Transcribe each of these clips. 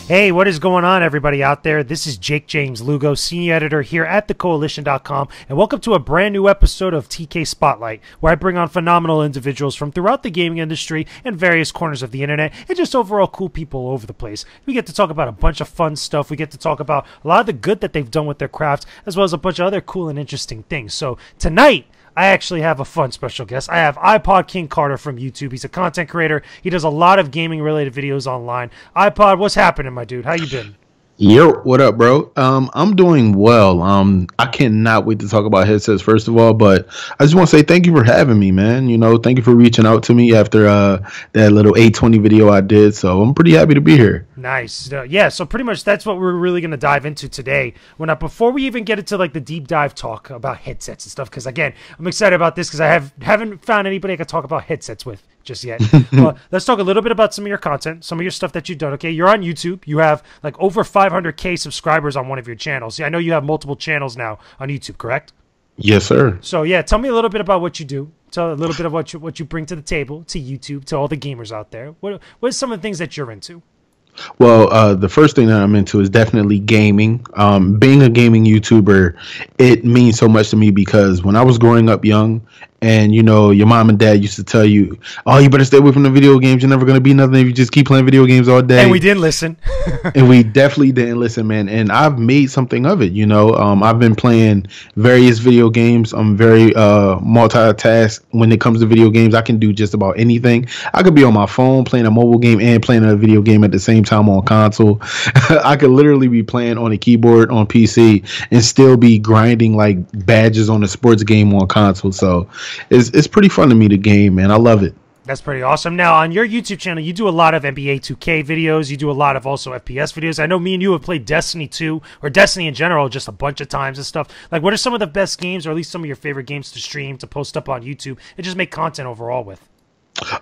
Hey, what is going on, everybody out there? This is Jake James Lugo, Senior Editor here at thecoalition.com, and welcome to a brand new episode of TK Spotlight, where I bring on phenomenal individuals from throughout the gaming industry and various corners of the internet, and just overall cool people all over the place. We get to talk about a bunch of fun stuff. We get to talk about a lot of the good that they've done with their crafts, as well as a bunch of other cool and interesting things. So tonight, I actually have a fun special guest. I have iPodKingCarter from YouTube. He's a content creator. He does a lot of gaming-related videos online. iPod, what's happening, my dude? How you been? Yo, what up, bro? I'm doing well. I cannot wait to talk about headsets, first of all, but I just want to say thank you for having me, man. You know, thank you for reaching out to me after that little 820 video I did, so I'm pretty happy to be here. Nice. Yeah, so pretty much that's what we're really going to dive into today. Before we even get into like the deep dive talk about headsets and stuff, because again, I'm excited about this because I haven't found anybody I can talk about headsets with just yet. Well, let's talk a little bit about some of your content, some of your stuff that you've done. Okay, you're on YouTube. You have like over 500K subscribers on one of your channels. I know you have multiple channels now on YouTube, correct? Yes, sir. So yeah, tell me a little bit about what you do. Tell a little bit of what you bring to the table, to YouTube, to all the gamers out there. What are some of the things that you're into? Well, the first thing that I'm into is definitely gaming. Being a gaming YouTuber, it means so much to me because when I was growing up young, and you know, your mom and dad used to tell you, "Oh, you better stay away from the video games. You're never gonna be nothing if you just keep playing video games all day." And we didn't listen. And we definitely didn't listen, man. And I've made something of it. You know, I've been playing various video games. I'm very multitask when it comes to video games. I can do just about anything. I could be on my phone playing a mobile game and playing a video game at the same time on console. I could literally be playing on a keyboard on PC and still be grinding like badges on a sports game on console. So it's pretty fun to me to game, man. I love it. That's pretty awesome. Now, on your YouTube channel, you do a lot of NBA 2K videos. You do a lot of also FPS videos. I know me and you have played Destiny 2, or Destiny in general, just a bunch of times and stuff. Like, what are some of the best games, or at least some of your favorite games to stream, to post up on YouTube, and just make content overall with?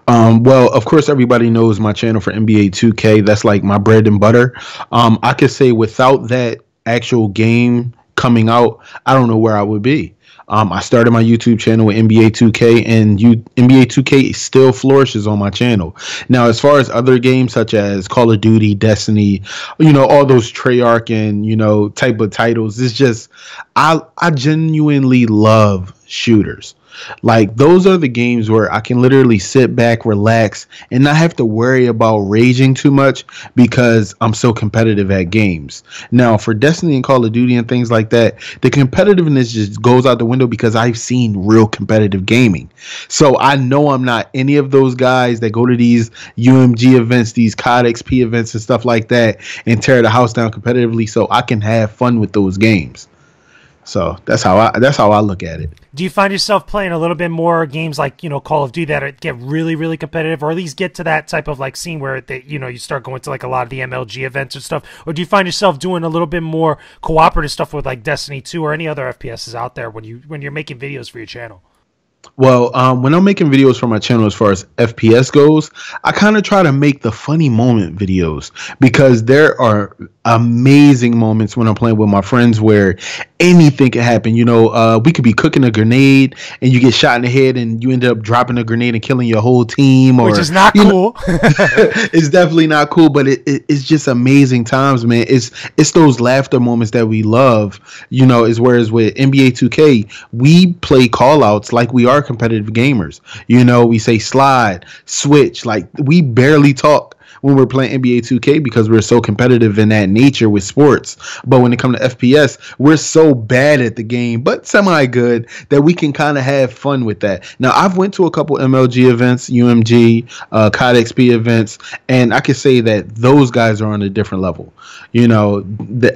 Well, of course, everybody knows my channel for NBA 2K. That's like my bread and butter. I could say without that actual game coming out, I don't know where I would be. I started my YouTube channel with NBA 2K, and NBA 2K still flourishes on my channel. Now, as far as other games such as Call of Duty, Destiny, you know, all those Treyarch and, you know, type of titles, it's just, I genuinely love shooters. Like, those are the games where I can literally sit back, relax, and not have to worry about raging too much because I'm so competitive at games. Now, for Destiny and Call of Duty and things like that, the competitiveness just goes out the window because I've seen real competitive gaming. So I know I'm not any of those guys that go to these UMG events, these COD XP events and stuff like that and tear the house down competitively, so I can have fun with those games. So that's how I look at it. Do you find yourself playing a little bit more games like, you know, Call of Duty that get really, really competitive, or at least get to that type of like scene where they, you know, you start going to like a lot of the MLG events and stuff? Or do you find yourself doing a little bit more cooperative stuff with like Destiny 2 or any other FPSs out there when you're making videos for your channel? Well, when I'm making videos for my channel as far as FPS goes, I kind of try to make the funny moment videos because there are amazing moments when I'm playing with my friends where anything can happen. You know, we could be cooking a grenade and you get shot in the head and you end up dropping a grenade and killing your whole team. Which is not cool. It's definitely not cool, but it's just amazing times, man. It's those laughter moments that we love, you know, whereas with NBA 2K, we play call outs like we are competitive gamers. You know, we say slide, switch, like we barely talk when we're playing NBA 2K because we're so competitive in that nature with sports. But when it comes to FPS, we're so bad at the game, but semi-good, that we can kind of have fun with that. Now, I've went to a couple MLG events, UMG, COD XP events, and I can say that those guys are on a different level. You know,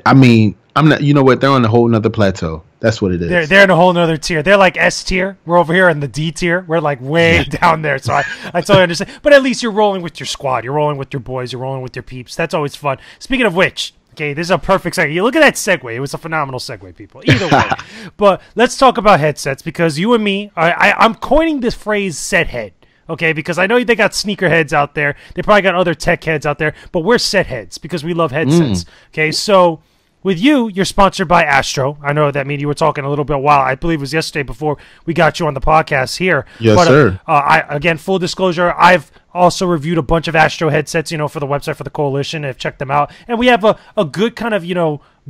I mean, I'm not, you know what, they're on a whole nother plateau. That's what it is. They're in a whole nother tier. They're like S tier. We're over here in the D tier. We're like way down there. So I totally understand. But at least you're rolling with your squad. You're rolling with your boys. You're rolling with your peeps. That's always fun. Speaking of which, okay, this is a perfect segue. You look at that segue. It was a phenomenal segue, people. Either way. But let's talk about headsets because you and me, I'm coining this phrase set head. Okay, because I know they got sneaker heads out there. They probably got other tech heads out there. But we're set heads because we love headsets. Okay, so with you, you're sponsored by Astro. I know that mean you were talking a little bit while I believe it was yesterday before we got you on the podcast here. Yes, sir. Again, full disclosure, I've also reviewed a bunch of Astro headsets, for the website for the Koalition. I've checked them out, and we have a good kind of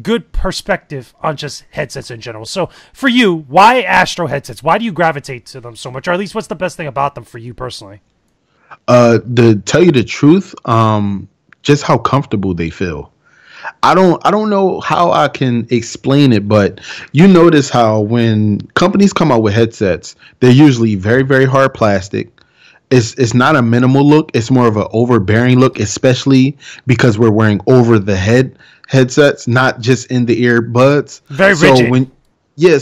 good perspective on just headsets in general. So for you, why Astro headsets? Why do you gravitate to them so much, or at least what's the best thing about them for you personally? To tell you the truth, just how comfortable they feel. I don't know how I can explain it, but you notice how when companies come out with headsets, they're usually very, very hard plastic. It's not a minimal look. It's more of an overbearing look, especially because we're wearing over the head headsets, not just in the ear buds. Very rigid.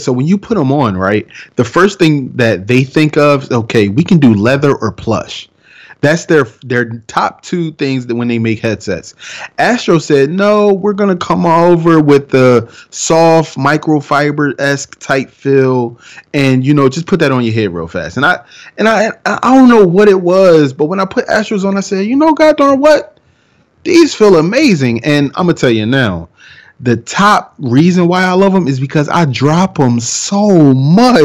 So when you put them on, right, the first thing that they think of is, okay, we can do leather or plush. That's their top two things that when they make headsets. Astro said, no, we're going to come over with the soft microfiber-esque type feel and, just put that on your head real fast. And I don't know what it was, but when I put Astros on, I said, God darn what? These feel amazing. And I'm going to tell you now, the top reason why I love them is because I drop them so much.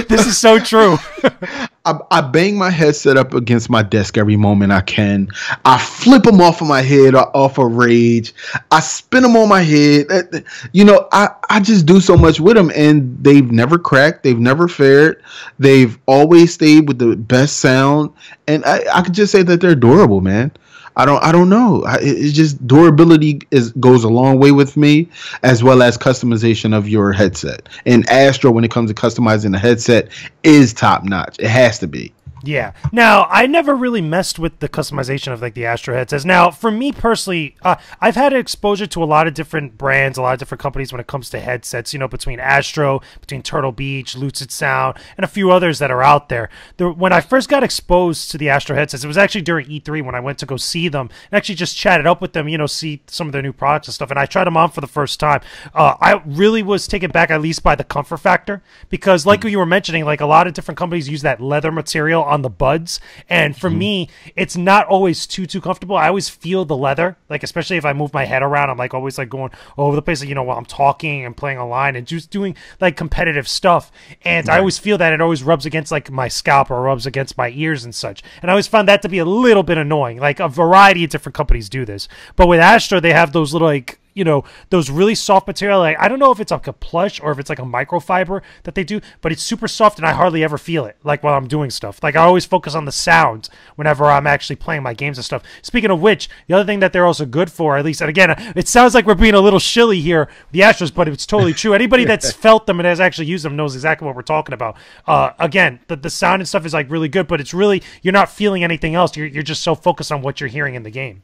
This is so true. I bang my headset up against my desk every moment I can. I flip them off of my head, off of rage. I spin them on my head. I just do so much with them, and they've never cracked. They've never fared. They've always stayed with the best sound, and I could just say that they're durable, man. I don't know. It's just durability goes a long way with me, as well as customization of your headset. And Astro, when it comes to customizing the headset, is top notch. It has to be. Yeah. Now, I never really messed with the customization of the Astro headsets. Now, for me personally, I've had exposure to a lot of different brands, a lot of different companies when it comes to headsets, between Astro, between Turtle Beach, Lucid Sound, and a few others that are out there. When I first got exposed to the Astro headsets, it was actually during E3 when I went to go see them and actually just chatted up with them, see some of their new products and stuff. And I tried them on for the first time. I really was taken back, at least by the comfort factor, because like you were mentioning, a lot of different companies use that leather material on the buds, and for me it's not always too comfortable. I always feel the leather, especially if I move my head around. I'm always going all over the place, while I'm talking and playing online and just doing competitive stuff, and I always feel that it always rubs against my scalp or rubs against my ears and such, and I always found that to be a little bit annoying. A variety of different companies do this, but with Astro they have those little those really soft material. I don't know if it's a plush or if it's a microfiber that they do, but it's super soft and I hardly ever feel it while I'm doing stuff. I always focus on the sound whenever I'm actually playing my games and stuff. Speaking of which, the other thing that they're also good for, at least, and again, it sounds like we're being a little shilly here, the Astros, but it's totally true. Anybody that's felt them and has actually used them knows exactly what we're talking about. Again, the sound and stuff is really good, but it's really, you're not feeling anything else. You're just so focused on what you're hearing in the game.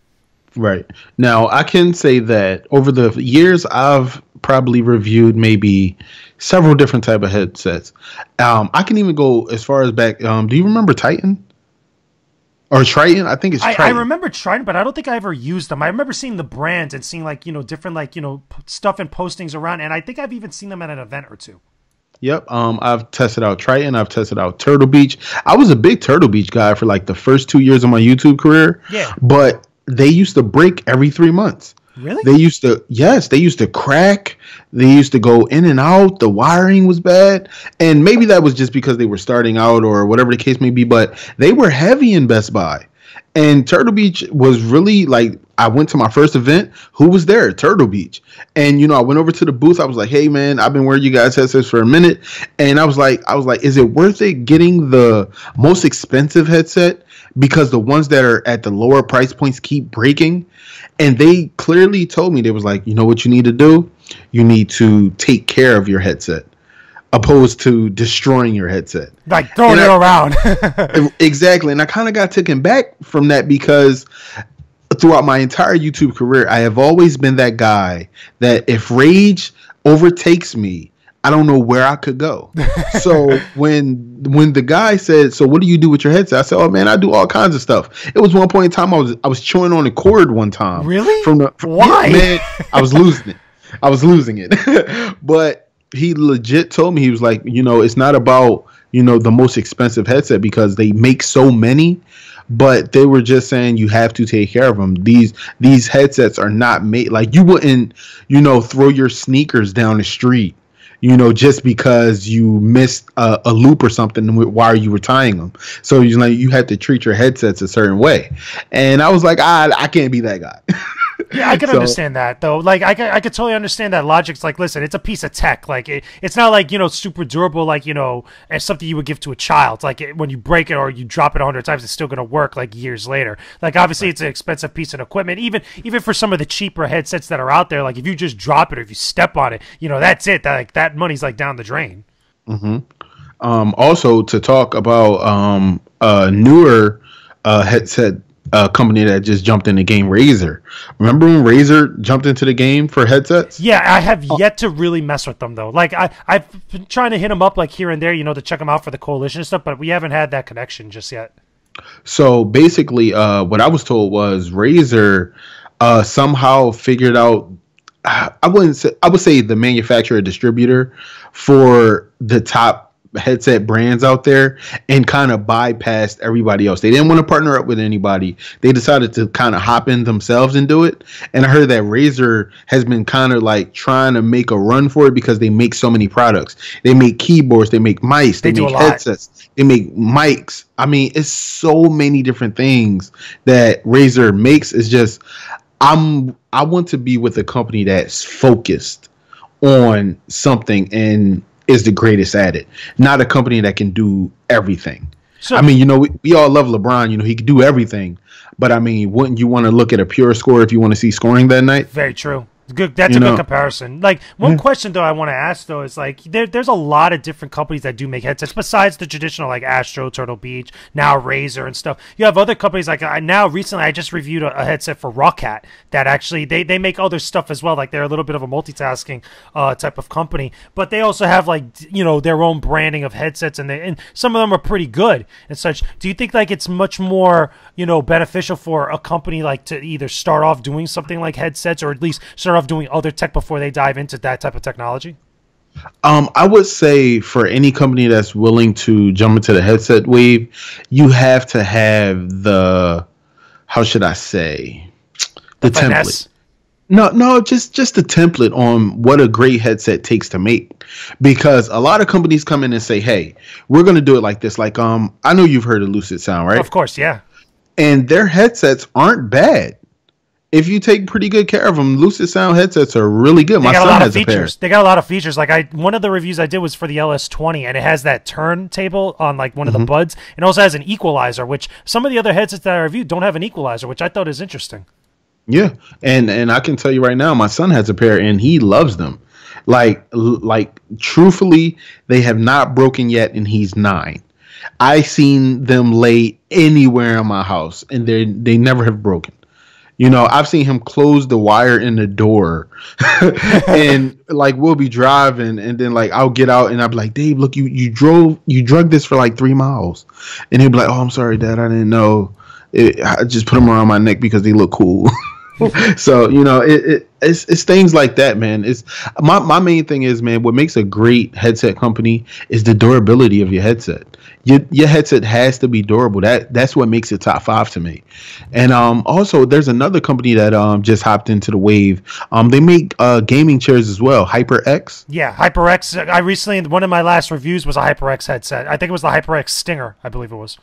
Right. Now, I can say that over the years, I've probably reviewed maybe several different type of headsets. I can even go as far as back. Do you remember Titan? Or Triton? I think it's Triton. I remember Triton, but I don't think I ever used them. I remember seeing the brands and seeing different stuff and postings around, and I think I've even seen them at an event or two. Yep. I've tested out Triton. I've tested out Turtle Beach. I was a big Turtle Beach guy for the first 2 years of my YouTube career. Yeah. But they used to break every 3 months. Really? They used to crack. They used to go in and out. The wiring was bad. And maybe that was just because they were starting out or whatever the case may be, but they were heavy in Best Buy. And Turtle Beach was really I went to my first event. Who was there? Turtle Beach. And, I went over to the booth. I was like, hey, man, I've been wearing you guys' headsets for a minute. And I was like, is it worth it getting the most expensive headset? Because the ones that are at the lower price points keep breaking. And they clearly told me, they was like, you know what you need to do? You need to take care of your headset, opposed to destroying your headset. Throwing it around. Exactly. And I kind of got taken back from that because throughout my entire YouTube career, I have always been that guy that if rage overtakes me, I don't know where I could go. So when the guy said, so what do you do with your headset? I said, oh man, I do all kinds of stuff. It was one point in time I was chewing on a cord one time. Really? Why? Man, I was losing it. But he legit told me, he was like, it's not about, the most expensive headset because they make so many. but they were just saying you have to take care of them. These headsets are not made like you wouldn't, throw your sneakers down the street, just because you missed a loop or something while you were tying them. So you had to treat your headsets a certain way. And I was like, I can't be that guy. Yeah, I can understand that though. Like, I could totally understand that logic's like, listen, it's a piece of tech. Like, it's not like super durable. Like, as something you would give to a child. Like, when you break it or you drop it 100 times, it's still gonna work like years later. Like, obviously, it's an expensive piece of equipment. Even for some of the cheaper headsets that are out there, like if you just drop it or if you step on it, that's it. That money's like down the drain. Mm-hmm. Also, to talk about a newer headset. Company that just jumped in the game, Razer. Remember when Razer jumped into the game for headsets? Yeah, I have yet to really mess with them though. Like I've been trying to hit them up like here and there, to check them out for the Koalition and stuff, but we haven't had that connection just yet. So basically, what I was told was Razer somehow figured out. I would say the manufacturer distributor for the top headset brands out there and kind of bypassed everybody else. They didn't want to partner up with anybody. They decided to kind of hop in themselves and do it. And I heard that Razer has been kind of like trying to make a run for it because they make so many products. They make keyboards, they make mice, they make headsets, they make mics. I mean, it's so many different things that Razer makes. It's just I want to be with a company that's focused on something and is the greatest at it, not a company that can do everything. So, I mean, we all love LeBron. He can do everything, but I mean, wouldn't you want to look at a pure score if you want to see scoring that night? Very true. Good. That's a good comparison. Like one question though I want to ask though is like there's a lot of different companies that do make headsets besides the traditional like Astro, Turtle Beach, now Razer and stuff. You have other companies like recently I just reviewed a headset for Rockcat that actually they make other stuff as well. Like they're a little bit of a multitasking type of company, but they also have like their own branding of headsets and some of them are pretty good and such. Do you think like it's much more beneficial for a company like to either start off doing something like headsets or at least start off doing other tech before they dive into that type of technology? I would say for any company that's willing to jump into the headset wave, you have to have the, how should I say, the template. No, just the template on what a great headset takes to make. Because a lot of companies come in and say, hey, we're going to do it like this. Like, I know you've heard of Lucid Sound, right? Of course, yeah. And their headsets aren't bad. If you take pretty good care of them, Lucid Sound headsets are really good. My son has a pair. They got a lot of features. Like one of the reviews I did was for the LS20, and it has that turntable on like one of the buds. It also has an equalizer, which some of the other headsets that I reviewed don't have an equalizer, which I thought is interesting. Yeah, and I can tell you right now, my son has a pair, and he loves them. Like truthfully, they have not broken yet, and he's 9. I seen them lay anywhere in my house, and they never have broken. I've seen him close the wire in the door and like we'll be driving and then like I'll get out and I'll be like, Dave, look, you drug this for like 3 miles. And he'll be like, oh, I'm sorry, Dad. I didn't know. I just put them around my neck because they look cool. So, it's things like that, man. It's my main thing is, man, what makes a great headset company is the durability of your headset. Your headset has to be durable. That's what makes it top 5 to me. And also there's another company that just hopped into the wave. They make gaming chairs as well, HyperX. Yeah, HyperX. I recently, one of my last reviews was a HyperX headset. I think it was the HyperX Stinger, I believe it was.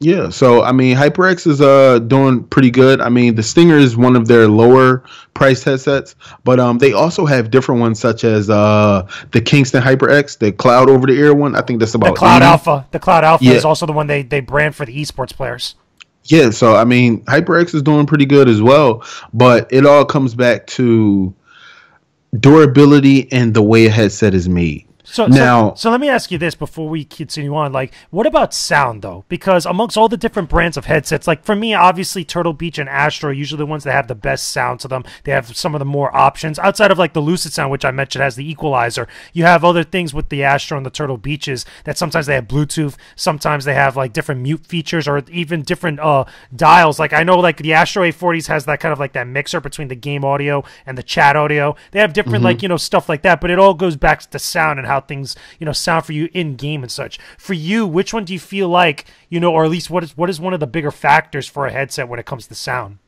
Yeah, so I mean, HyperX is doing pretty good. I mean, the Stinger is one of their lower priced headsets, but they also have different ones such as the Kingston HyperX, the cloud over the ear one. I think that's about the Cloud 80. Alpha. The Cloud Alpha is also the one they brand for the esports players. Yeah, so I mean, HyperX is doing pretty good as well, but it all comes back to durability and the way a headset is made. So let me ask you this before we continue on. Like, what about sound, though? Because amongst all the different brands of headsets, like for me, obviously Turtle Beach and Astro are usually the ones that have the best sound to them. They have some of the more options. Outside of like the Lucid Sound, which I mentioned has the equalizer, you have other things with the Astro and the Turtle Beaches that sometimes they have Bluetooth, sometimes they have like different mute features or even different dials. Like I know like the Astro A40s has that kind of like that mixer between the game audio and the chat audio. They have different like, stuff like that, but it all goes back to sound and how how things, sound for you in game and such. For you, which one do you feel like, or at least what is one of the bigger factors for a headset when it comes to sound?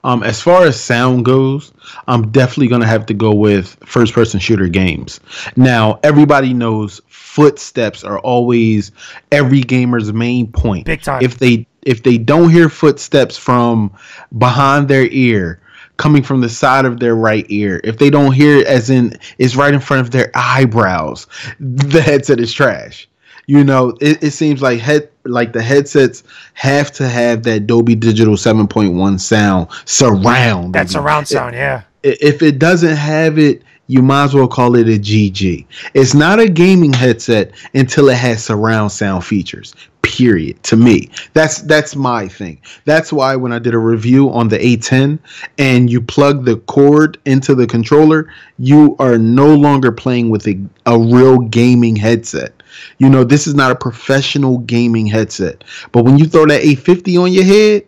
As far as sound goes, I'm definitely going to have to go with first-person shooter games. Now, everybody knows footsteps are always every gamer's main point. Big time. If they don't hear footsteps from behind their ear, coming from the side of their right ear, if they don't hear it as in it's right in front of their eyebrows, the headset is trash. It seems like the headsets have to have that Dolby Digital 7.1 sound surround. That surround sound, yeah. If it doesn't have it, you might as well call it a GG. It's not a gaming headset until it has surround sound features. Period. To me, that's my thing. That's why when I did a review on the A10 and you plug the cord into the controller, you are no longer playing with a real gaming headset. This is not a professional gaming headset. But when you throw that A50 on your head,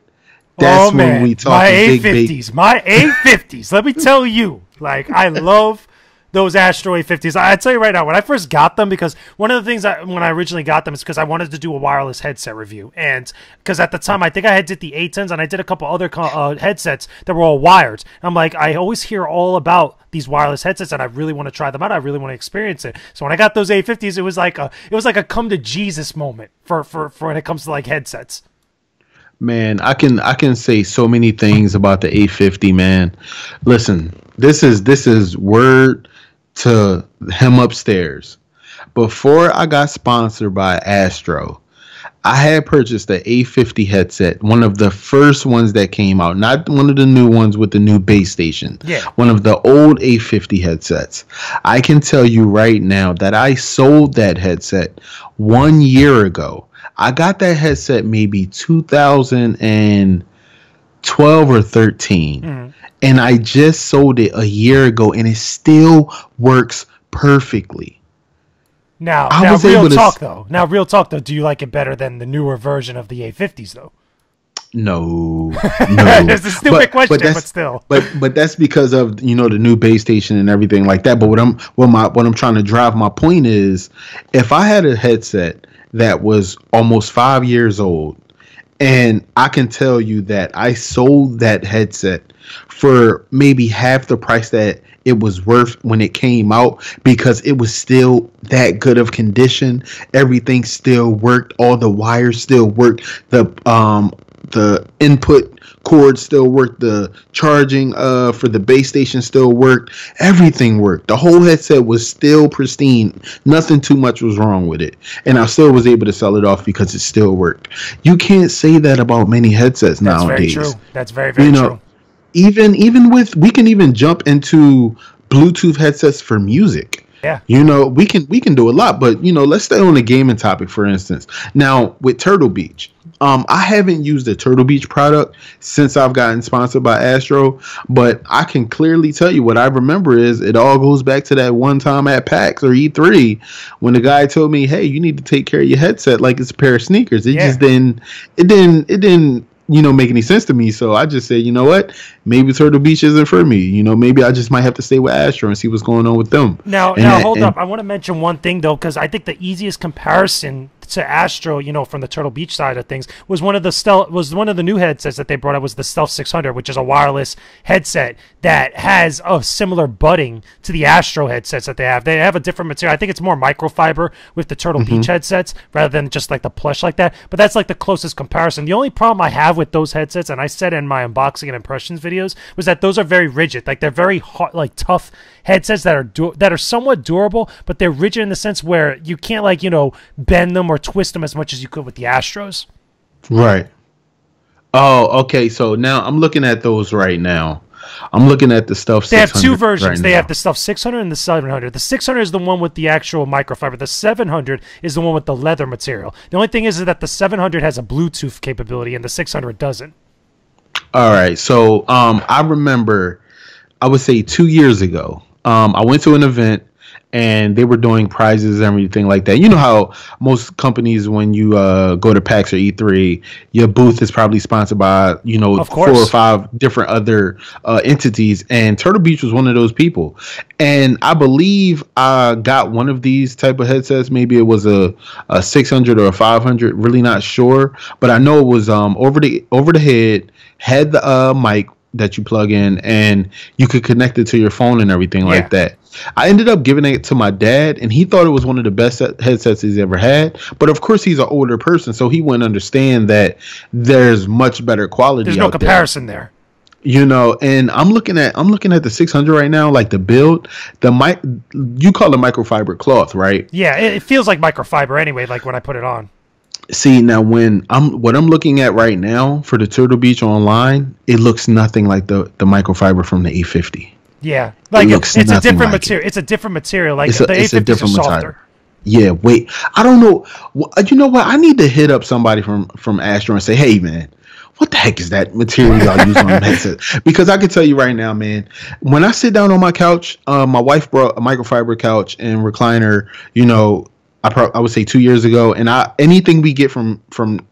that's when we talk A50s. My A50s. Let me tell you, I love those Astro A50s. I tell you right now, when I first got them, because one of the things when I originally got them is because I wanted to do a wireless headset review, and because at the time I think I had did the A10s and I did a couple other headsets that were all wired. I'm like, I always hear all about these wireless headsets, and I really want to try them out. I really want to experience it. So when I got those A50s, it was like a come to Jesus moment for when it comes to headsets. Man, I can say so many things about the A50, man. Listen, this is word to him upstairs. Before I got sponsored by Astro, I had purchased the A50 headset, one of the first ones that came out, not one of the new ones with the new base station. Yeah. One of the old A50 headsets. I can tell you right now that I sold that headset 1 year ago. I got that headset maybe 2012 or 13. Mm-hmm. And I just sold it a year ago, and it still works perfectly. Now, real talk though, do you like it better than the newer version of the A50s though? No. It's a stupid question, but still. But that's because of the new base station and everything like that. But what I'm trying to drive my point is, if I had a headset that was almost 5 years old, and I can tell you that I sold that headset for maybe half the price that it was worth when it came out, because it was still that good of condition. Everything still worked. All the wires still worked. The input cord still worked. The charging for the base station still worked. Everything worked. The whole headset was still pristine. Nothing too much was wrong with it. And I still was able to sell it off because it still worked. You can't say that about many headsets nowadays. Very true. That's very, very true. Even with, we can even jump into Bluetooth headsets for music. Yeah. We can do a lot, but let's stay on the gaming topic, for instance. Now with Turtle Beach, I haven't used the Turtle Beach product since I've gotten sponsored by Astro, but I can clearly tell you what I remember is it all goes back to that one time at PAX or E3 when the guy told me, "Hey, you need to take care of your headset like it's a pair of sneakers." It didn't make any sense to me. So I just said, you know what? Maybe Turtle Beach isn't for me. Maybe I just might have to stay with Astro and see what's going on with them. Now, hold up. I want to mention one thing, though, because I think the easiest comparison to Astro, from the Turtle Beach side of things, was one of the new headsets that they brought out was the Stealth 600, which is a wireless headset that has a similar budding to the Astro headsets that they have. They have a different material. I think it's more microfiber with the Turtle Beach headsets rather than just like the plush like that. But that's like the closest comparison. The only problem I have with those headsets, and I said in my unboxing and impressions videos, was that those are very rigid. Like they're very hard, like tough headsets that are somewhat durable, but they're rigid in the sense where you can't bend them or twist them as much as you could with the Astros. Right. Oh, okay. So now I'm looking at those right now. I'm looking at the Stealth 600. They have two versions. They have the Stealth 600 and the 700. The 600 is the one with the actual microfiber. The 700 is the one with the leather material. The only thing is that the 700 has a Bluetooth capability and the 600 doesn't. All right. So I remember, I would say 2 years ago, I went to an event and they were doing prizes and everything like that. You know how most companies, when you go to PAX or E3, your booth is probably sponsored by, you know, 4 or 5 different other entities, and Turtle Beach was one of those people. And I believe I got one of these type of headsets. Maybe it was a 600 or a 500, really not sure, but I know it was over the head, had the mic that you plug in, and you could connect it to your phone and everything like that. I ended up giving it to my dad, and he thought it was one of the best headsets he's ever had. But of course, he's an older person, so he wouldn't understand that there's much better quality. There's no comparison there. You know, and I'm looking at the 600 right now, like the build, the mic. You call it microfiber cloth, right? Yeah, it feels like microfiber anyway. Like when I put it on. See, now what I'm looking at right now for the Turtle Beach Online, it looks nothing like the microfiber from the 850. Yeah, like it's a different material. It's a different material. Like the 850s are softer. Yeah, wait. I don't know. You know what? I need to hit up somebody from Astro and say, hey, man, what the heck is that material y'all use on the headset? Because I can tell you right now, man, when I sit down on my couch, my wife brought a microfiber couch and recliner, you know, I would say 2 years ago, and anything we get from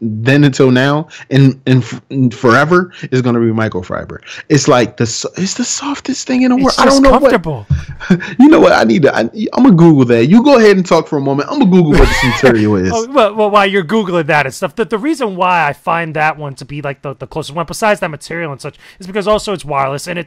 then until now and forever is going to be microfiber. It's like it's the softest thing in the world. I don't know comfortable. You know what? I'm gonna Google that. You go ahead and talk for a moment. I'm gonna Google what this material is. Well, while you're Googling that and stuff, the reason why I find that one to be like the closest one, besides that material and such, is because also it's wireless, and it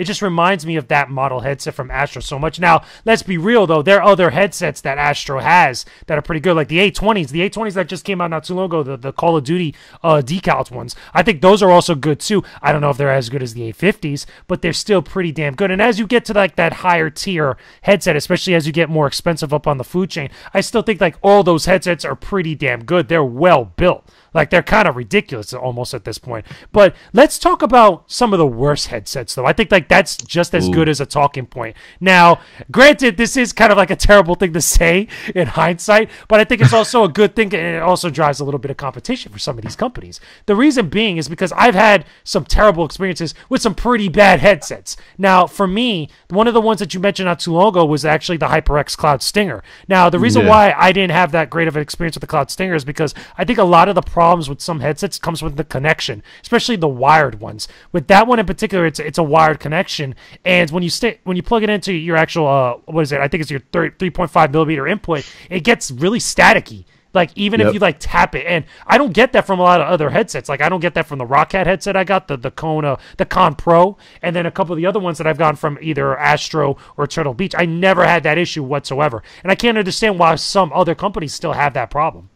just reminds me of that model headset from Astro so much. Now, let's be real though, there are other headsets that Astro has that are pretty good, like the A20s that just came out not too long ago, the Call of Duty decals ones. I think those are also good too. I don't know if they're as good as the A50s, but they're still pretty damn good. And as you get to like that higher tier headset, especially as you get more expensive up on the food chain, I still think like all those headsets are pretty damn good. They're well built. Like, they're kind of ridiculous almost at this point. But let's talk about some of the worst headsets, though. I think, like, that's just as good as a talking point. Now, granted, this is kind of like a terrible thing to say in hindsight, but I think it's also a good thing, and it also drives a little bit of competition for some of these companies. The reason being is because I've had some terrible experiences with some pretty bad headsets. Now, for me, one of the ones that you mentioned not too long ago was actually the HyperX Cloud Stinger. Now, the reason why I didn't have that great of an experience with the Cloud Stinger is because I think a lot of the problems with some headsets comes with the connection, especially the wired ones. With that one in particular, it's a wired connection, and when you plug it into your actual what is it? I think it's your 3.5 millimeter input. It gets really staticky. Like, even if you like tap it, and I don't get that from a lot of other headsets. Like, I don't get that from the Rockcat headset I got, the Con Pro, and then a couple of the other ones that I've gotten from either Astro or Turtle Beach. I never had that issue whatsoever, and I can't understand why some other companies still have that problem.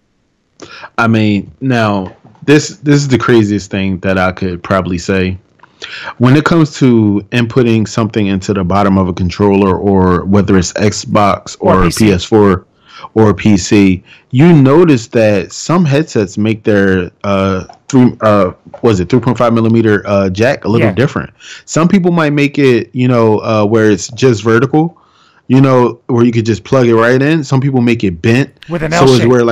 I mean, now this is the craziest thing that I could probably say. When it comes to inputting something into the bottom of a controller, or whether it's Xbox or PS4 or PC, you notice that some headsets make their 3.5 millimeter jack a little different. Some people might make it, where it's just vertical, where you could just plug it right in. Some people make it bent with an L shape. It's where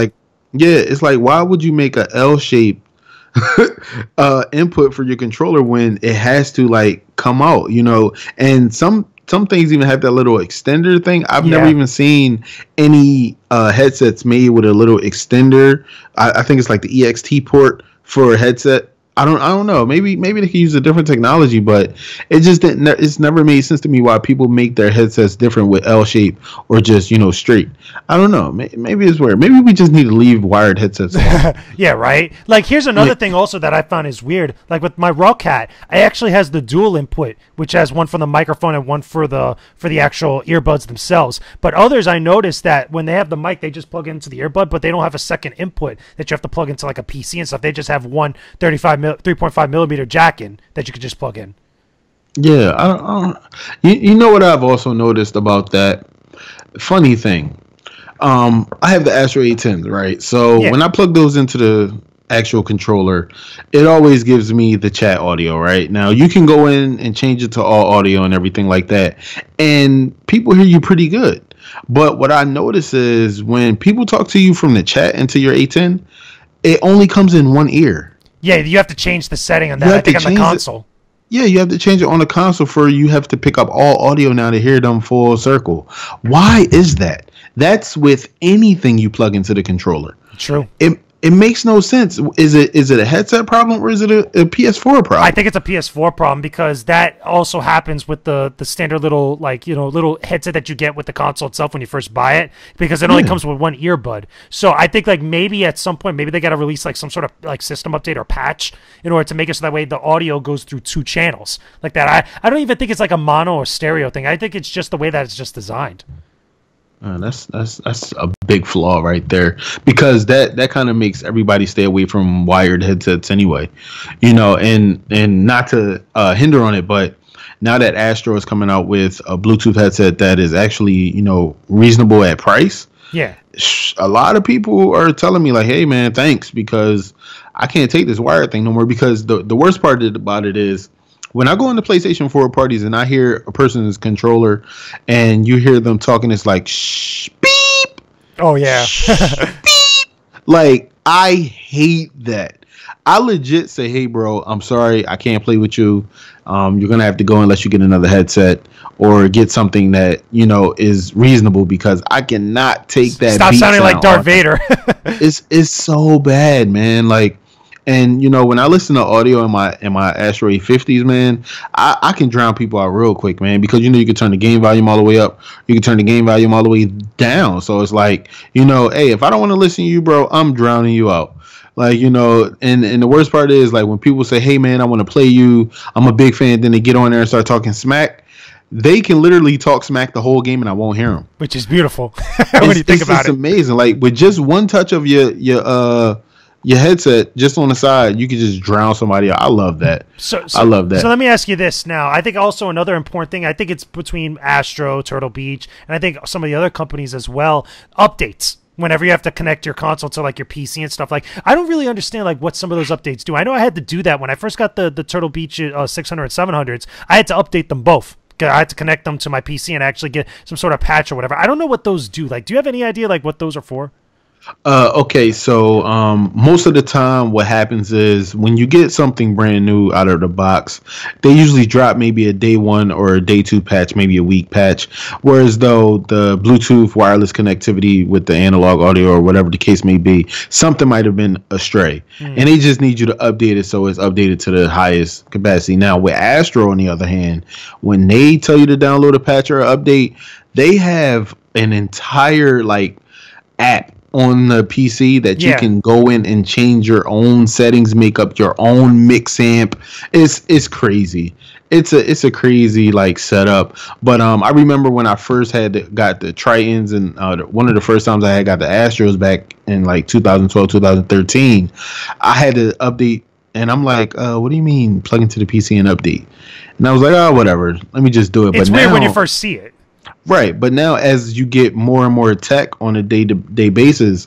it's like, why would you make a L shape input for your controller when it has to come out, and some things even have that little extender thing. I've never even seen any headsets made with a little extender. I think it's like the EXT port for a headset. I don't know. Maybe they could use a different technology, but it just didn't. It's never made sense to me why people make their headsets different with L shape or just straight. I don't know. Maybe it's weird. Maybe we just need to leave wired headsets alone. Yeah, right. Like, here's another thing also that I found is weird. Like with my Rockcat, I actually has the dual input, which has one for the microphone and one for the actual earbuds themselves. But others, I noticed that when they have the mic, they just plug into the earbud, but they don't have a second input that you have to plug into like a PC and stuff. They just have one 3.5 millimeter jack in that you could just plug in. Yeah, I don't. You know what I've also noticed about that? Funny thing. I have the Astro A10s, right? So when I plug those into the actual controller, it always gives me the chat audio, right? Now you can go in and change it to all audio and everything like that, and people hear you pretty good. But what I notice is when people talk to you from the chat into your A10, it only comes in one ear. Yeah, you have to change the setting on that. I think on the console. Yeah, you have to change it on the console for you have to pick up all audio now to hear them full circle. Why is that? That's with anything you plug into the controller. True. It makes no sense. Is it a headset problem or is it a PS4 problem? I think it's a PS4 problem because that also happens with the standard little little headset that you get with the console itself when you first buy it, because it only comes with one earbud. So I think like maybe at some point maybe they got to release like some sort of like system update or patch in order to make it so that way the audio goes through 2 channels like that. I don't even think it's like a mono or stereo thing. I think it's just the way that it's just designed. That's a big flaw right there, because that kind of makes everybody stay away from wired headsets anyway, and not to hinder on it, but now that Astro is coming out with a Bluetooth headset that is actually reasonable at price, yeah, a lot of people are telling me like, hey man, thanks, because I can't take this wired thing no more. Because the worst part about it is, when I go into PlayStation 4 parties and I hear a person's controller and you hear them talking, it's like, shh, beep. Oh, yeah. Shh, beep. Like, I hate that. I legit say, hey, bro, I'm sorry. I can't play with you. You're going to have to go unless you get another headset or get something that, is reasonable, because I cannot take that. Stop sounding like Darth Vader. It's so bad, man. Like, and when I listen to audio in my Astro 850s, man, I can drown people out real quick, man, because you can turn the game volume all the way up, you can turn the game volume all the way down. So it's like, hey, if I don't want to listen to you, bro, I'm drowning you out. Like, and the worst part is, like, when people say, hey man, I want to play you, I'm a big fan, then they get on there and start talking smack. They can literally talk smack the whole game and I won't hear them, which is beautiful. When you think about it, it's amazing. Like, with just one touch of your headset just on the side, you can just drown somebody out. I love that. I love that. So let me ask you this now. I think also another important thing, I think it's between Astro, Turtle Beach, and I think some of the other companies as well, updates. Whenever you have to connect your console to like your PC and stuff, like I don't really understand like what some of those updates do. I know I had to do that when I first got the Turtle Beach 600 and 700s. I had to update them both. I had to connect them to my PC and actually get some sort of patch or whatever. I don't know what those do. Like, do you have any idea like what those are for? Okay, so most of the time what happens is when you get something brand new out of the box, they usually drop maybe a day 1 or a day 2 patch, maybe a week patch, whereas though the Bluetooth wireless connectivity with the analog audio or whatever the case may be, something might have been astray, and they just need you to update it so it's updated to the highest capacity. Now with Astro, on the other hand, when they tell you to download a patch or an update, they have an entire like app on the PC that you can go in and change your own settings, make up your own mix amp. It's crazy. It's a crazy like setup. But I remember when I first got the Tritons, and one of the first times I got the Astros back in like 2012, 2013, I had to update, and I'm like, what do you mean plug into the PC and update? And I was like, oh, whatever, let me just do it. It's weird when you first see it. Right, but now as you get more and more tech on a day-to-day basis,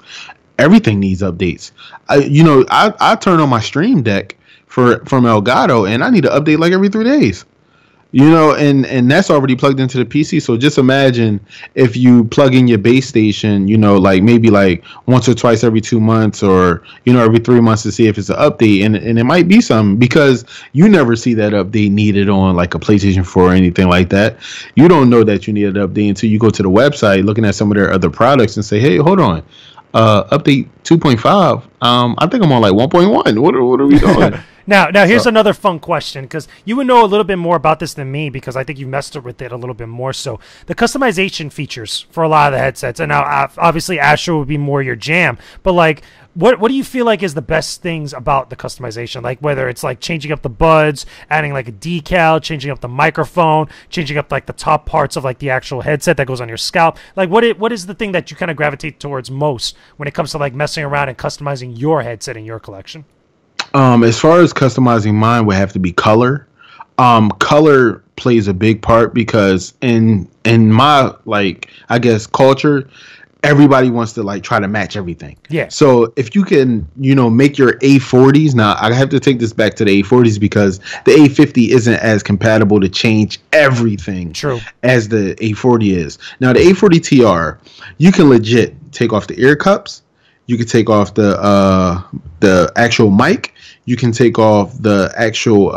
everything needs updates. I turn on my Stream Deck from Elgato, and I need to update like every 3 days. And that's already plugged into the PC. So just imagine if you plug in your base station, like maybe like once or twice every 2 months, or every 3 months, to see if it's an update, and it might be something, because you never see that update needed on like a PlayStation 4 or anything like that. You don't know that you need an update until you go to the website looking at some of their other products and say, hey, hold on, update 2.5. I think I'm on like 1.1. What are we doing? Now here's another fun question, because you would know a little bit more about this than me, because I think you messed with it a little bit more. So the customization features for a lot of the headsets, and now obviously Astro would be more your jam, but like what do you feel like is the best things about the customization? Like whether it's like changing up the buds, adding like a decal, changing up the microphone, changing up like the top parts of like the actual headset that goes on your scalp. Like what is the thing that you kind of gravitate towards most when it comes to like messing around and customizing your headset in your collection? As far as customizing mine, would have to be color. Color plays a big part, because in my like, I guess, culture, everybody wants to like try to match everything. Yeah. So if you can, make your A40s. Now I have to take this back to the A40s, because the A50 isn't as compatible to change everything. True. As the A40 is. Now the A40 TR, you can legit take off the ear cups. You can take off the actual mic. You can take off the actual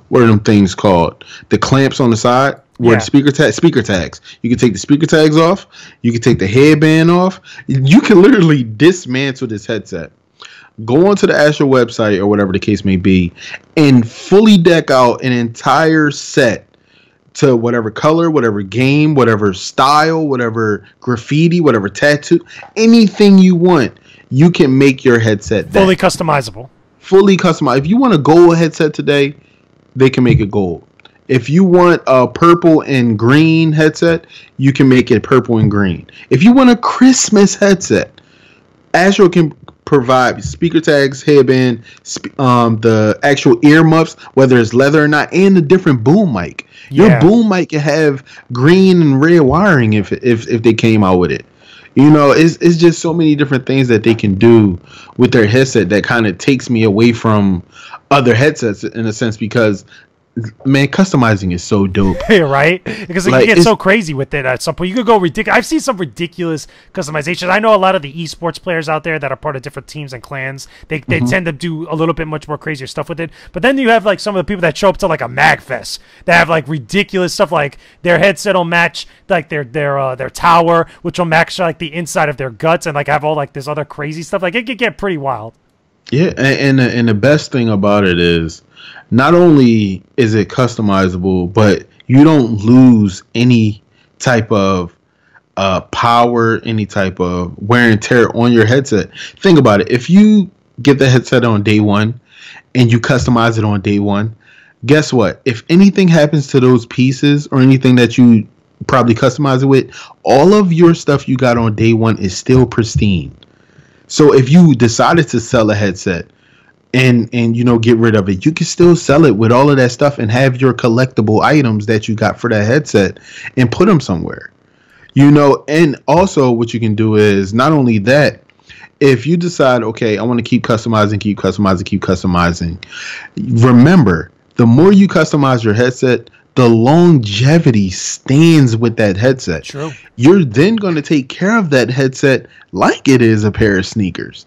what are them things called? The clamps on the side where the speaker tags. You can take the speaker tags off. You can take the headband off. You can literally dismantle this headset. Go onto the actual website or whatever the case may be and fully deck out an entire set to whatever color, whatever game, whatever style, whatever graffiti, whatever tattoo, anything you want. You can make your headset fully customizable. Fully customized. If you want a gold headset today, they can make it gold. If you want a purple and green headset, you can make it purple and green. If you want a Christmas headset, Astro can provide speaker tags, headband, the actual ear muffs, whether it's leather or not, and a different boom mic. Your boom mic can have green and red wiring if they came out with it. You know, it's just so many different things that they can do with their headset that kind of takes me away from other headsets in a sense, because man, customizing is so dope. Right? Because like, you can get so crazy with it at some point. You could go ridiculous. I've seen some ridiculous customizations. I know a lot of the esports players out there that are part of different teams and clans. They tend to do a little bit much more crazier stuff with it. But then you have like some of the people that show up to like a MagFest that have like ridiculous stuff, like their headset will match like their tower, which will match like the inside of their guts, and like have all like this other crazy stuff. Like it could get pretty wild. Yeah, and the best thing about it is, not only is it customizable, but you don't lose any type of power, any type of wear and tear on your headset. Think about it. If you get the headset on day one and you customize it on day one, guess what? If anything happens to those pieces or anything that you probably customize it with, all of your stuff you got on day one is still pristine. So if you decided to sell a headset and you know, get rid of it, you can still sell it with all of that stuff and have your collectible items that you got for that headset and put them somewhere. You know, and also what you can do is not only that, if you decide, okay, I want to keep customizing, remember, the more you customize your headset, the longevity stands with that headset. True. You're then going to take care of that headset like it is a pair of sneakers.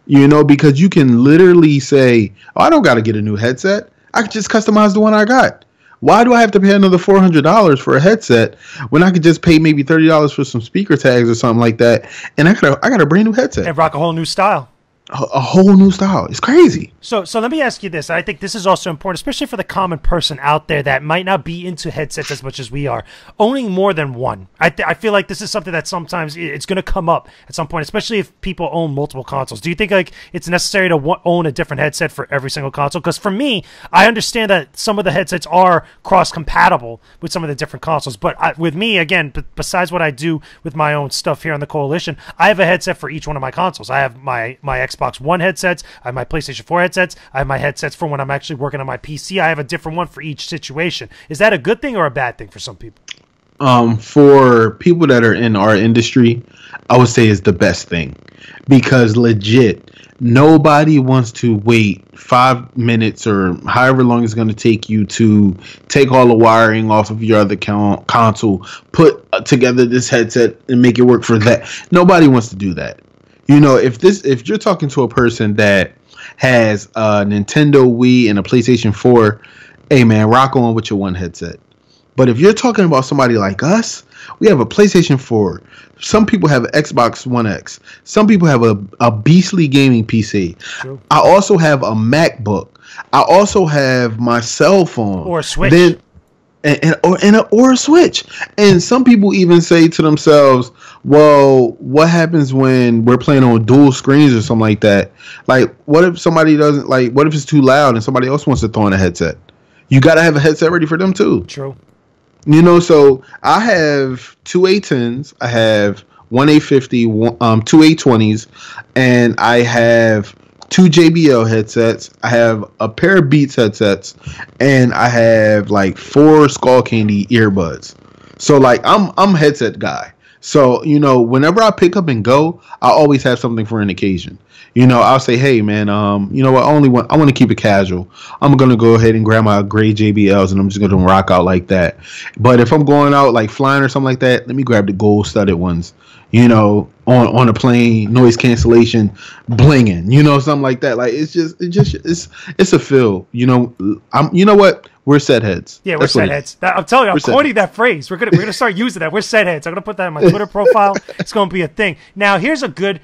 You know, because you can literally say, oh, I don't got to get a new headset. I can just customize the one I got. Why do I have to pay another $400 for a headset when I could just pay maybe $30 for some speaker tags or something like that, and I got a brand new headset and rock a whole new style? A whole new style. It's crazy. So let me ask you this. I think this is also important, especially for the common person out there that might not be into headsets as much as we are. Owning more than one. I feel like this is something that sometimes it's going to come up at some point, especially if people own multiple consoles. Do you think like it's necessary to own a different headset for every single console? Because for me, I understand that some of the headsets are cross-compatible with some of the different consoles. But with me, again, besides what I do with my own stuff here on the Koalition, I have a headset for each one of my consoles. I have my Xbox One headsets, I have my PlayStation 4 headsets, I have my headsets for when I'm actually working on my PC. I have a different one for each situation. Is that a good thing or a bad thing for some people? For people that are in our industry, I would say it's the best thing, because legit, nobody wants to wait 5 minutes or however long it's going to take you to take all the wiring off of your other console, put together this headset and make it work for that. Nobody wants to do that. You know, if you're talking to a person that has a Nintendo Wii and a PlayStation 4, hey man, rock on with your one headset. But if you're talking about somebody like us, we have a PlayStation 4. Some people have an Xbox One X. Some people have a beastly gaming PC. True. I also have a MacBook. I also have my cell phone. Or a Switch. Or a Switch. And some people even say to themselves, well, what happens when we're playing on dual screens or something like that? Like, what if somebody doesn't like, what if it's too loud and somebody else wants to throw in a headset? You got to have a headset ready for them too. True. You know, so I have two A10s, I have one A50, two A20s, and I have two JBL headsets. I have a pair of Beats headsets, and I have like 4 Skull Candy earbuds. So like I'm a headset guy. So, whenever I pick up and go, I always have something for an occasion. I'll say, hey man, you know what? I want to keep it casual. I'm gonna go ahead and grab my gray JBLs and I'm just gonna rock out like that. But if I'm going out like flying or something like that, let me grab the gold studded ones. On a plane, noise cancellation, blinging. Something like that. Like it's a feel. You know what? We're set heads. Yeah, we're set heads. I'm telling you, I'm quoting that phrase. We're gonna start using that. We're set heads. I'm gonna put that in my Twitter profile. It's gonna be a thing. Now, here's a good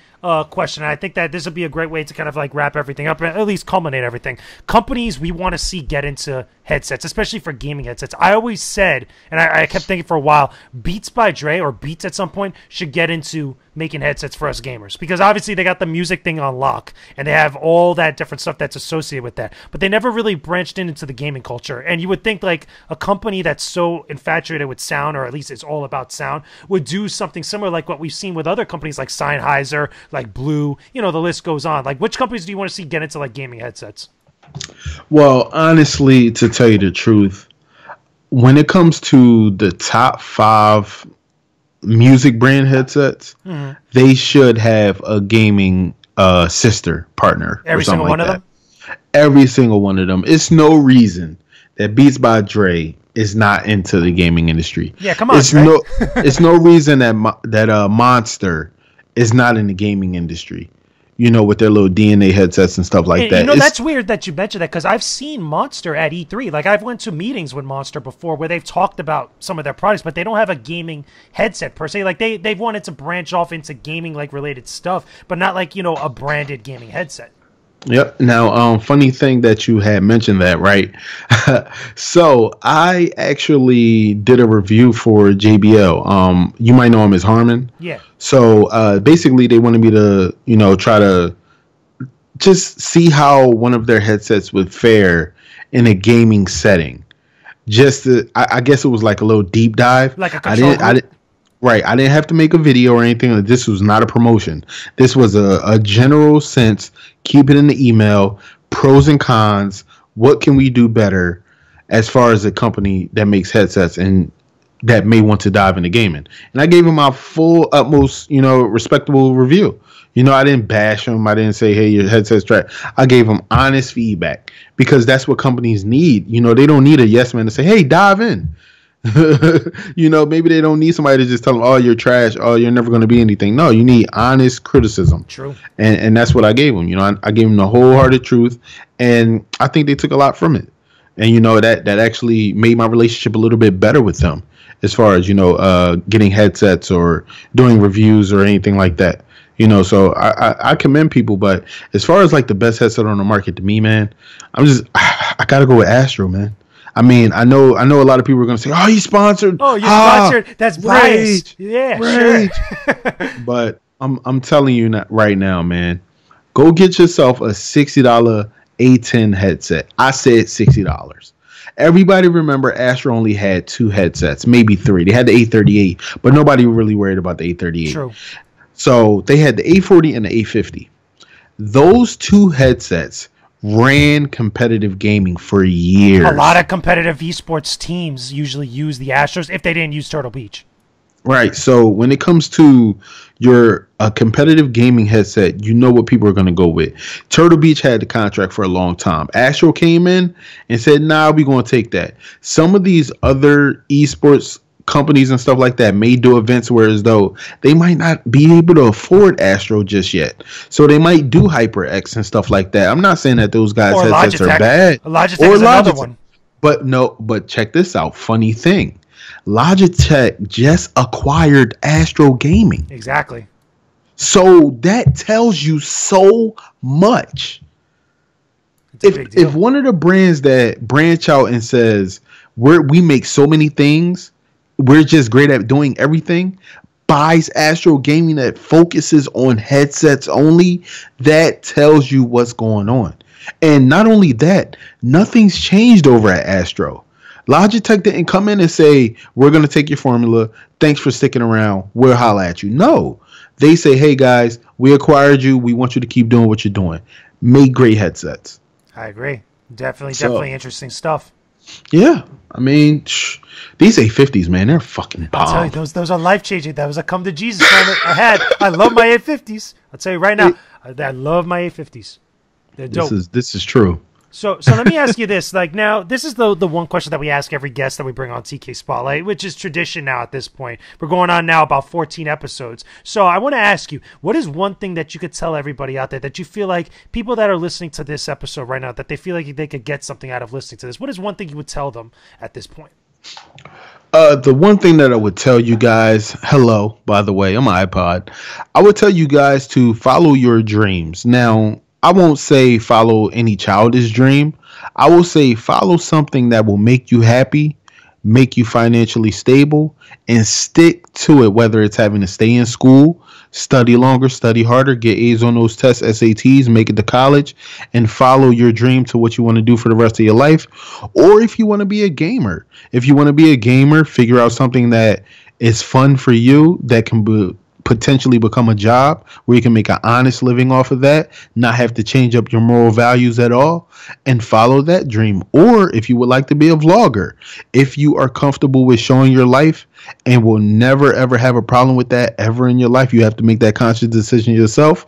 question. I think that this would be a great way to kind of like wrap everything up, at least culminate everything. Companies we want to see get into headsets, especially for gaming headsets. I always said, and I kept thinking for a while, Beats by Dre or Beats at some point should get into making headsets for us gamers, because obviously they got the music thing on lock and they have all that different stuff that's associated with that, but they never really branched into the gaming culture. And you would think like a company that's so infatuated with sound, or at least it's all about sound, would do something similar like what we've seen with other companies like Sennheiser, like Blue, the list goes on. Like, which companies do you want to see get into like gaming headsets? Well, honestly, to tell you the truth, when it comes to the top 5 music brand headsets, they should have a gaming sister partner. Every single one of them? Every single one of them. It's no reason that Beats by Dre is not into the gaming industry. Yeah, come on, it's no reason that Monster is not in the gaming industry. With their little DNA headsets and stuff like that. That's weird that you mentioned that, because I've seen Monster at E3. Like, I've went to meetings with Monster before where they've talked about some of their products, but they don't have a gaming headset per se. Like, they've wanted to branch off into gaming like related stuff, but not like, a branded gaming headset. Yep. Now, funny thing that you had mentioned that, right? So I actually did a review for JBL. You might know him as Harmon. Yeah. So basically, they wanted me to, try to just see how one of their headsets would fare in a gaming setting. I guess it was like a little deep dive. Like a control group? Right. I didn't have to make a video or anything. This was not a promotion. This was a general sense. Keep it in the email. Pros and cons. What can we do better as far as a company that makes headsets and that may want to dive into gaming? And I gave him my full utmost, respectable review. I didn't bash him. I didn't say, hey, your headset's trash. I gave him honest feedback, because that's what companies need. They don't need a yes man to say, hey, dive in. Maybe they don't need somebody to just tell them, oh, you're trash, oh, you're never going to be anything. No, you need honest criticism. True. And that's what I gave them. I gave them the wholehearted truth, and I think they took a lot from it. And that actually made my relationship a little bit better with them, as far as getting headsets or doing reviews or anything like that. So I commend people, but as far as like the best headset on the market to me, man, I gotta go with Astro, man. I mean, I know a lot of people are going to say, oh, you sponsored. Oh, you're sponsored. That's biased. Yeah, rage. Sure. But I'm telling you right now, man, go get yourself a $60 A10 headset. I said $60. Everybody remember Astro only had 2 headsets, maybe 3. They had the A38, but nobody really worried about the A38. True. So they had the A40 and the A50. Those 2 headsets ran competitive gaming for years. A lot of competitive esports teams usually use the Astros if they didn't use Turtle Beach. Right. So when it comes to your competitive gaming headset, what people are going to go with. Turtle Beach had the contract for a long time. Astro came in and said, nah, we're going to take that. Some of these other esports companies and stuff like that may do events where as though they might not be able to afford Astro just yet, so they might do HyperX and stuff like that. I'm not saying that those guys' headsets are bad. Logitech is another one. But check this out. Funny thing, Logitech just acquired Astro Gaming. Exactly. So that tells you so much. If one of the brands that branch out and says we make so many things, we're just great at doing everything, buys Astro Gaming that focuses on headsets only, that tells you what's going on. And not only that, nothing's changed over at Astro. Logitech didn't come in and say, we're going to take your formula. Thanks for sticking around. We'll holla at you. No, they say, hey guys, we acquired you. We want you to keep doing what you're doing. Make great headsets. I agree. Definitely interesting stuff. Yeah, I mean, these A50s, man, they're fucking bomb. I'll tell you, those are life changing. That was a come to Jesus moment I had. I love my A50s. I'll tell you right now, I love my A50s. They're dope. This is true. So let me ask you this. Like, now, this is the one question that we ask every guest that we bring on TK Spotlight, which is tradition now at this point. We're going on now about 14 episodes. So I want to ask you, what is one thing that you could tell everybody out there that you feel like people that are listening to this episode right now, that they feel like they could get something out of listening to this? What is one thing you would tell them at this point? The one thing that I would tell you guys, hello, by the way, I'm an iPod. I would tell you guys to follow your dreams. Now, I won't say follow any childish dream. I will say follow something that will make you happy, make you financially stable, and stick to it, whether it's having to stay in school, study longer, study harder, get A's on those tests, SATs, make it to college, and follow your dream to what you want to do for the rest of your life. Or if you want to be a gamer, figure out something that is fun for you that can potentially become a job where you can make an honest living off of that, not have to change up your moral values at all, and follow that dream. Or if you would like to be a vlogger, if you are comfortable with showing your life and will never ever have a problem with that ever in your life, you have to make that conscious decision yourself.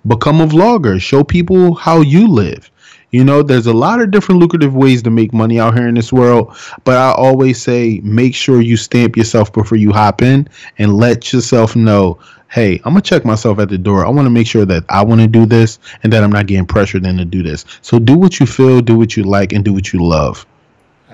Become a vlogger, show people how you live. You know, there's a lot of different lucrative ways to make money out here in this world, but I always say make sure you stamp yourself before you hop in and let yourself know, hey, I'm going to check myself at the door. I want to make sure that I want to do this and that I'm not getting pressured into do this. So do what you feel, do what you like, and do what you love.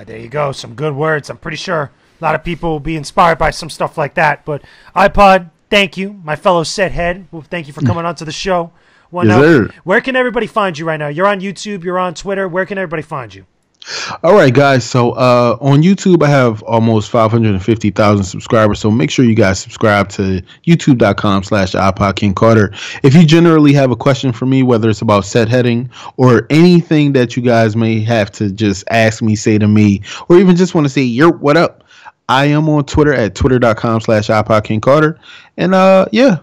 There you go. Some good words. I'm pretty sure a lot of people will be inspired by some stuff like that. But iPod, thank you. My fellow set head, well, thank you for coming on to the show. Well, where can everybody find you right now? You're on YouTube, you're on Twitter. Where can everybody find you? All right, guys. So on YouTube, I have almost 550,000 subscribers. So make sure you guys subscribe to youtube.com/iPodKingCarter. If you generally have a question for me, whether it's about set heading or anything that you guys may have to just ask me, say to me, or even just want to say, what up? I am on Twitter at twitter.com/iPodKingCarter. And yeah,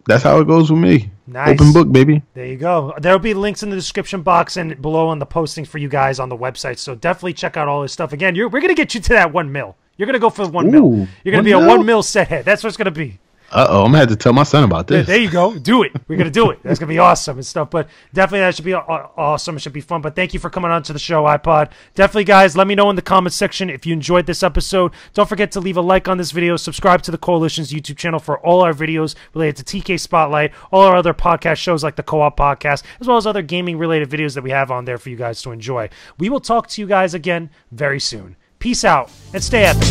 that's how it goes with me. Nice. Open book, baby. There you go. There will be links in the description box and below on the postings for you guys on the website. So definitely check out all this stuff. Again, we're going to get you to that 1 mil. You're going to go for 1 mil. You're going to be a 1 mil set head. That's what it's going to be. Uh-oh, I'm going to have to tell my son about this. There you go. Do it. We're going to do it. That's going to be awesome and stuff. But definitely that should be awesome. It should be fun. But thank you for coming on to the show, iPod. Definitely, guys, let me know in the comments section if you enjoyed this episode. Don't forget to leave a like on this video. Subscribe to the Koalition's YouTube channel for all our videos related to TK Spotlight, all our other podcast shows like the Co-op Podcast, as well as other gaming-related videos that we have on there for you guys to enjoy. We will talk to you guys again very soon. Peace out and stay epic.